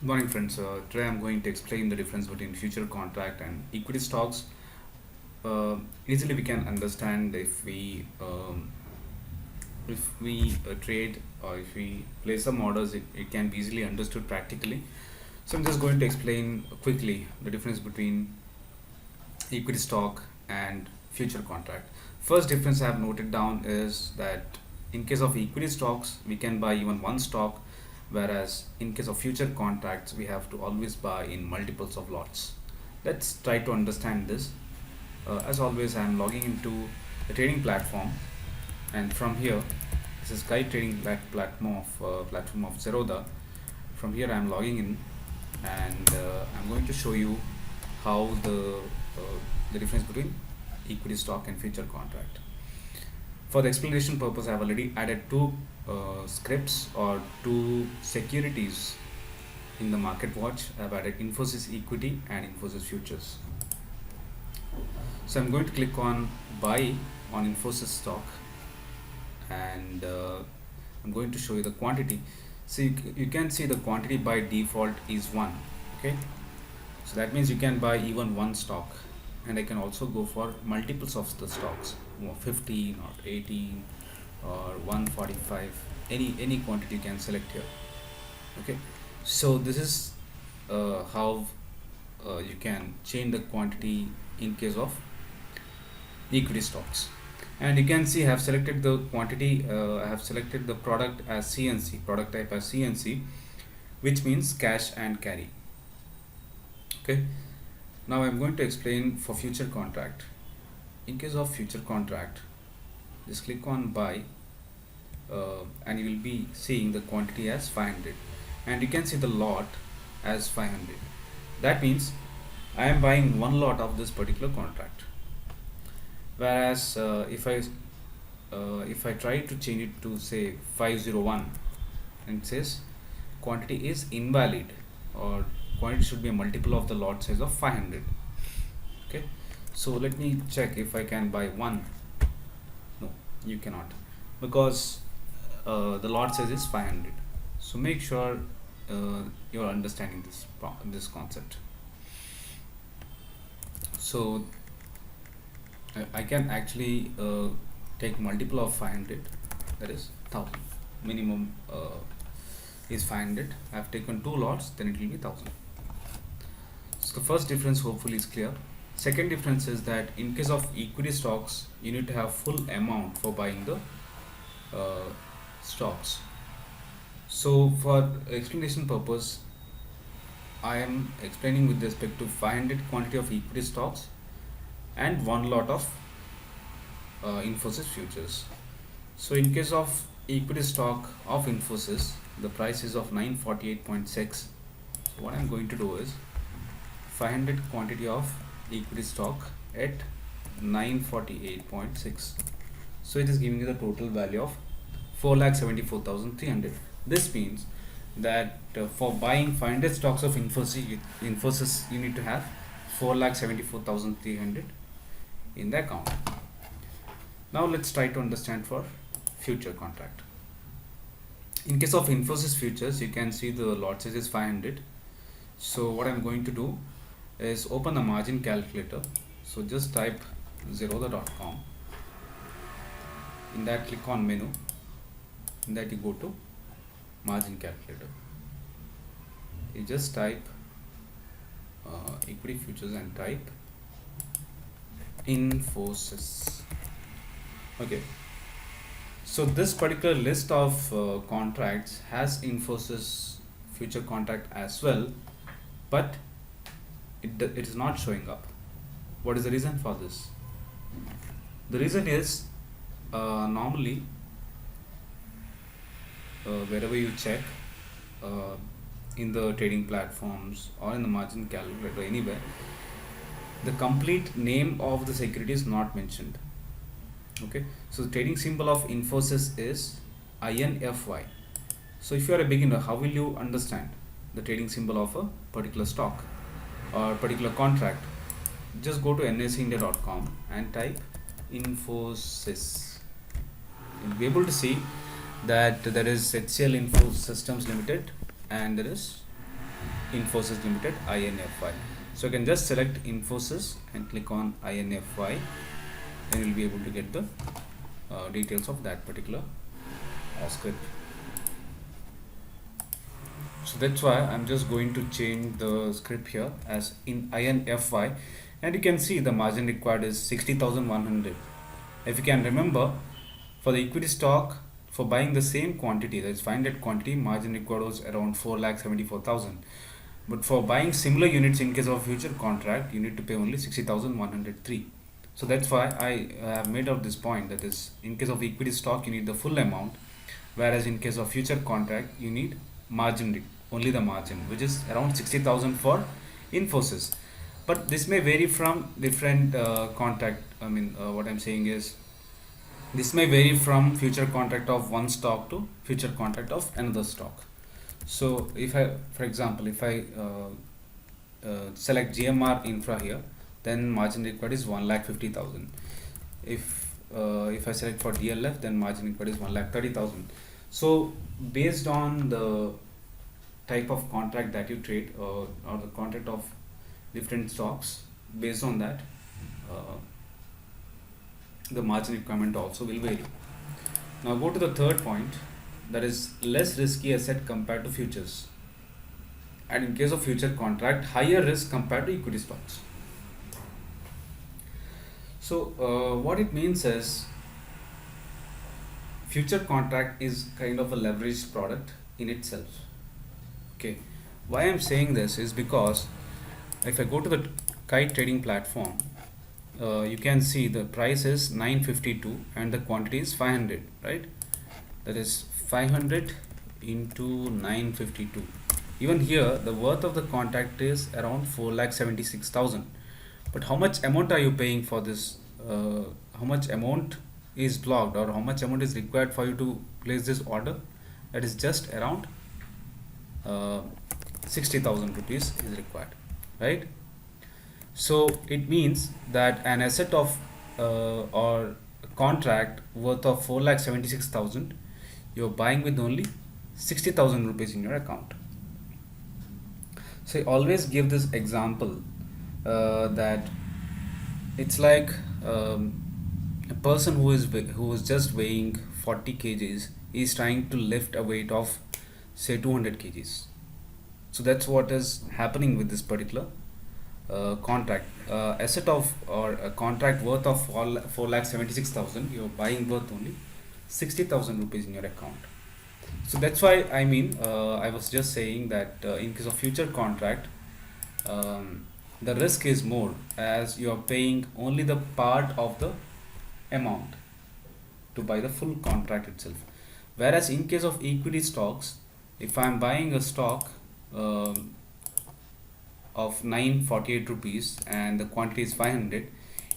Good morning, friends. Today I'm going to explain the difference between future contract and equity stocks. Easily we can understand if we trade or if we place some orders, it can be easily understood practically. So I'm just going to explain quickly the difference between equity stock and future contract. First difference I have noted down is that in case of equity stocks, we can buy even one stock, whereas in case of future contracts, we have to always buy in multiples of lots. Let's try to understand this. As always, I am logging into the trading platform, and from here, this is Sky Trading platform of Zerodha. From here, I am logging in, and I'm going to show you how the difference between equity stock and future contract. For the explanation purpose, I have already added two scripts or two securities in the market watch. I have added Infosys equity and Infosys futures. So I'm going to click on buy on Infosys stock, and I'm going to show you the quantity. So you can see the quantity by default is 1. Okay, so that means you can buy even one stock, and I can also go for multiples of the stocks, 15 or 18 or 145, any quantity you can select here. Okay, so this is how you can change the quantity in case of equity stocks. And you can see I have selected the quantity, I have selected the product as CNC, product type as CNC, which means cash and carry. Okay, now I'm going to explain for future contract. In case of future contract, just click on buy, and you will be seeing the quantity as 500, and you can see the lot as 500. That means I am buying one lot of this particular contract. Whereas if I try to change it to say 501, and it says quantity is invalid, or quantity should be a multiple of the lot size of 500. Okay, so let me check if I can buy one. No, you cannot, because the lot size is 500. So make sure you're understanding this concept. So I can actually take multiple of 500, that is 1000. Minimum is 500. I have taken two lots, then it will be 1000. So the first difference hopefully is clear. Second difference is that in case of equity stocks, you need to have full amount for buying the stocks. So for explanation purpose, I am explaining with respect to 500 quantity of equity stocks and one lot of Infosys futures. So in case of equity stock of Infosys, the price is of 948.6. So what I'm going to do is 500 quantity of equity stock at 948.6. So it is giving you the total value of 4,74,300. This means that for buying 500 stocks of Infosys, you need to have 4,74,300 in the account. Now let's try to understand for future contract. In case of Infosys futures, you can see the lot size is 500. So what I'm going to do is open the margin calculator. So just type zerodha.com. In that, click on menu. In that, you go to margin calculator. You just type equity futures and type Infosys. Okay, so this particular list of contracts has Infosys future contract as well, but it is not showing up. What is the reason for this? The reason is normally wherever you check in the trading platforms or in the margin calculator, anywhere, the complete name of the security is not mentioned. Okay, so the trading symbol of Infosys is INFY. So if you are a beginner, how will you understand the trading symbol of a particular stock or particular contract? Just go to nsindia.com and type Infosys. You'll be able to see that there is HCL Info Systems Limited and there is Infosys Limited INFY. So you can just select Infosys and click on INFY, and you'll be able to get the details of that particular script. So that's why I'm just going to change the script here as in INFY, and you can see the margin required is 60,100. If you can remember, for the equity stock, for buying the same quantity, that is 500 quantity, margin required was around 4,74,000. But for buying similar units in case of future contract, you need to pay only 60,103. So that's why I have made out this point, that is, in case of equity stock, you need the full amount, whereas in case of future contract, you need only the margin, which is around 60,000 for Infosys. But this may vary from different contract. What I'm saying is, this may vary from future contract of one stock to future contract of another stock. So if I, for example, if I select GMR Infra here, then margin required is 1,50,000. If I select for DLF, then margin required is 1,30,000. So based on the type of contract that you trade, or the contract of different stocks, based on that, the margin requirement also will vary. Now go to the third point, that is less risky asset compared to futures, and in case of future contract, higher risk compared to equity stocks. So what it means is, future contract is kind of a leveraged product in itself. Okay, why I'm saying this is because if I go to the Kite trading platform, you can see the price is 952 and the quantity is 500, right? That is 500 into 952. Even here, the worth of the contract is around 4,76,000. But how much amount are you paying for this? How much amount is blocked, or how much amount is required for you to place this order? That is just around 60,000 rupees is required, right? So it means that an asset of or a contract worth of 4,76,000, you're buying with only 60,000 rupees in your account. So I always give this example, that it's like, a person who is just weighing 40 kgs is trying to lift a weight of say 200 kgs. So that's what is happening with this particular contract. Asset of, or a contract worth of 4,76,000, you're buying worth only 60,000 rupees in your account. So that's why I was just saying that in case of future contract, the risk is more, as you are paying only the part of the amount to buy the full contract itself. Whereas in case of equity stocks, if I am buying a stock of 948 rupees and the quantity is 500,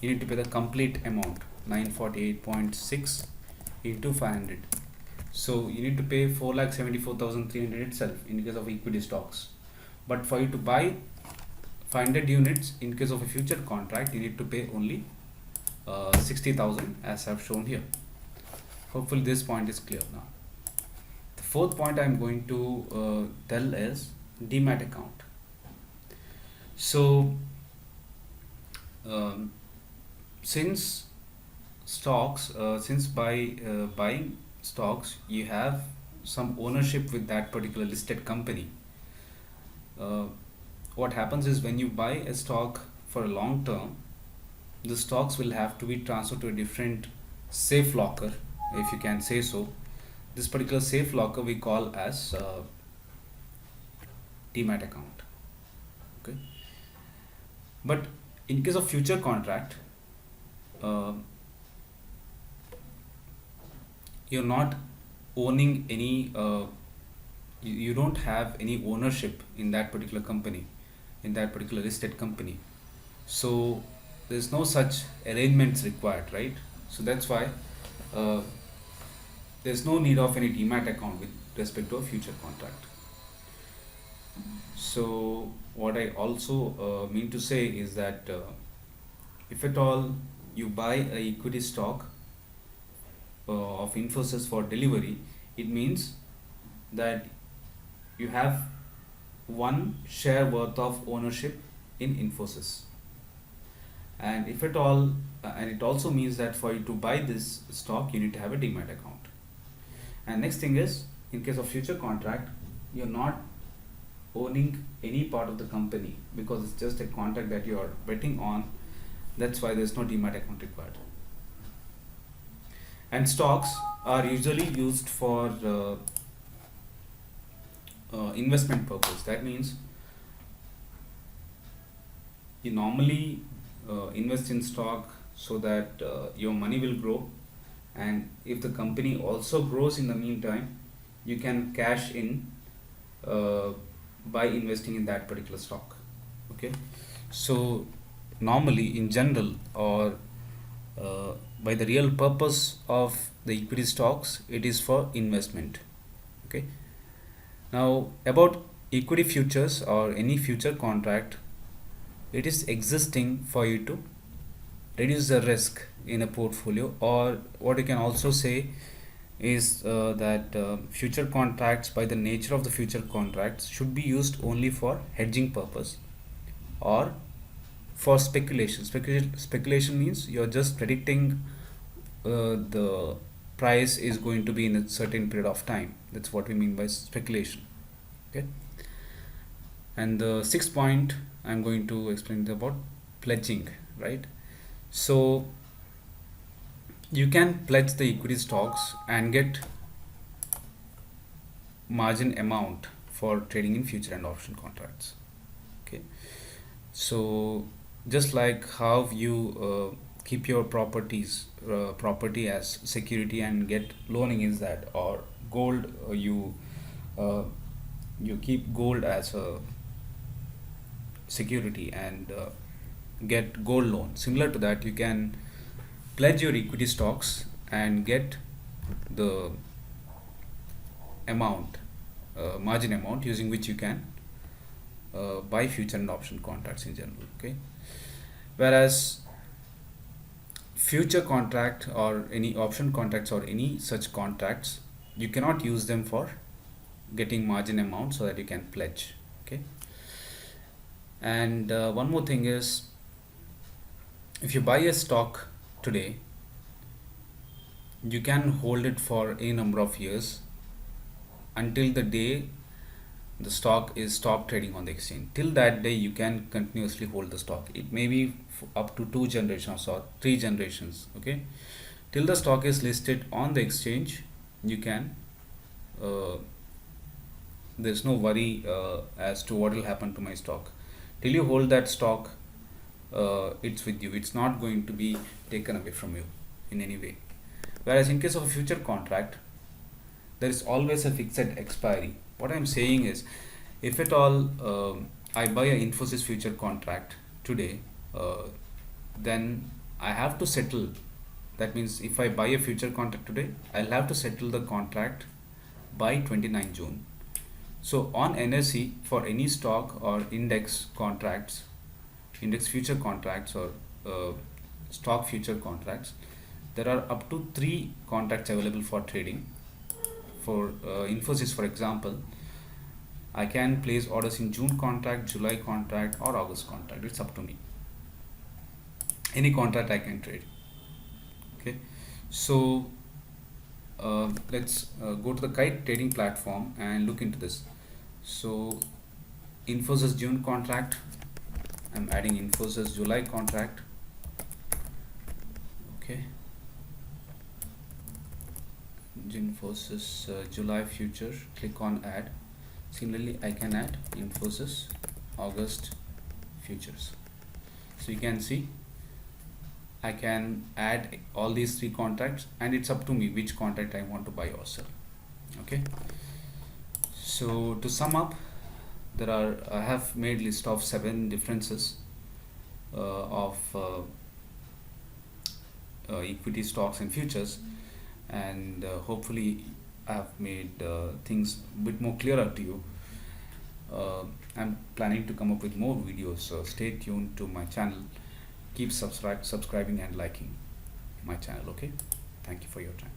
you need to pay the complete amount, 948.6 into 500. So you need to pay 4,74,300 itself in case of equity stocks. But for you to buy 500 units in case of a future contract, you need to pay only 60,000, as I've shown here. Hopefully this point is clear now. The fourth point I'm going to tell is Demat account. So since buying stocks, you have some ownership with that particular listed company. What happens is, when you buy a stock for a long term, the stocks will have to be transferred to a different safe locker, if you can say so. This particular safe locker we call as Demat account. Okay. But in case of future contract, you're not owning any, you don't have any ownership in that particular company, in that particular listed company. So there's no such arrangements required, right? So that's why there's no need of any Demat account with respect to a future contract. So what I also mean to say is that if at all you buy a equity stock of Infosys for delivery, it means that you have some ownership in that particular company, in that particular listed company. So there's no such arrangements required, right? So that's why there's no need of any Demat account with respect to a future contract. So what I also mean to say is that if at all you buy a equity stock of Infosys for delivery, it means that you have one share worth of ownership in Infosys. And if at all, and it also means that for you to buy this stock, you need to have a demat account. And next thing is, in case of future contract, you're not owning any part of the company because it's just a contract that you are betting on. That's why there's no demat account required. And stocks are usually used for investment purpose. That means you normally invest in stock so that your money will grow, and if the company also grows in the meantime, you can cash in by investing in that particular stock. Okay, so normally in general, or by the real purpose of the equity stocks, it is for investment. Okay, now about equity futures or any future contract, it is existing for you to reduce the risk in a portfolio, or what you can also say is that future contracts, by the nature of the future contracts, should be used only for hedging purpose or for speculation. Speculation means you're just predicting the price is going to be in a certain period of time. That's what we mean by speculation. Okay, and the sixth point I'm going to explain about pledging, right? So you can pledge the equity stocks and get margin amount for trading in future and option contracts. Okay, so just like how you keep your property as security and get loaning is that, or gold, uh, you keep gold as a security and get gold loan. Similar to that, you can pledge your equity stocks and get the amount, margin amount, using which you can buy future and option contracts in general. Okay, whereas future contract or any option contracts or any such contracts, you cannot use them for getting margin amount so that you can pledge. Okay, and one more thing is, if you buy a stock today, you can hold it for a number of years until the day the stock is stopped trading on the exchange. Till that day, you can continuously hold the stock. It may be up to 2 generations or 3 generations. Okay, till the stock is listed on the exchange, you can there's no worry as to what will happen to my stock. Till you hold that stock, it's with you. It's not going to be taken away from you in any way. Whereas in case of a future contract, there is always a fixed expiry. What I'm saying is, if at all I buy a Infosys future contract today, then I have to settle. That means if I buy a future contract today, I'll have to settle the contract by 29 June. So on NSE, for any stock or index contracts, index future contracts, or stock future contracts, there are up to 3 contracts available for trading. For Infosys, for example, I can place orders in June contract, July contract, or August contract. It's up to me. Any contract I can trade. Okay, so let's go to the Kite trading platform and look into this. So Infosys June contract, I'm adding Infosys July contract. Okay, Infosys July future, click on add. Similarly, I can add Infosys August futures. So you can see I can add all these 3 contracts, and it's up to me which contract I want to buy or sell. Okay, so to sum up, I have made list of 7 differences of equity stocks and futures, and hopefully I have made things a bit more clearer to you. I'm planning to come up with more videos, so stay tuned to my channel. Keep subscribing and liking my channel. Okay, thank you for your time.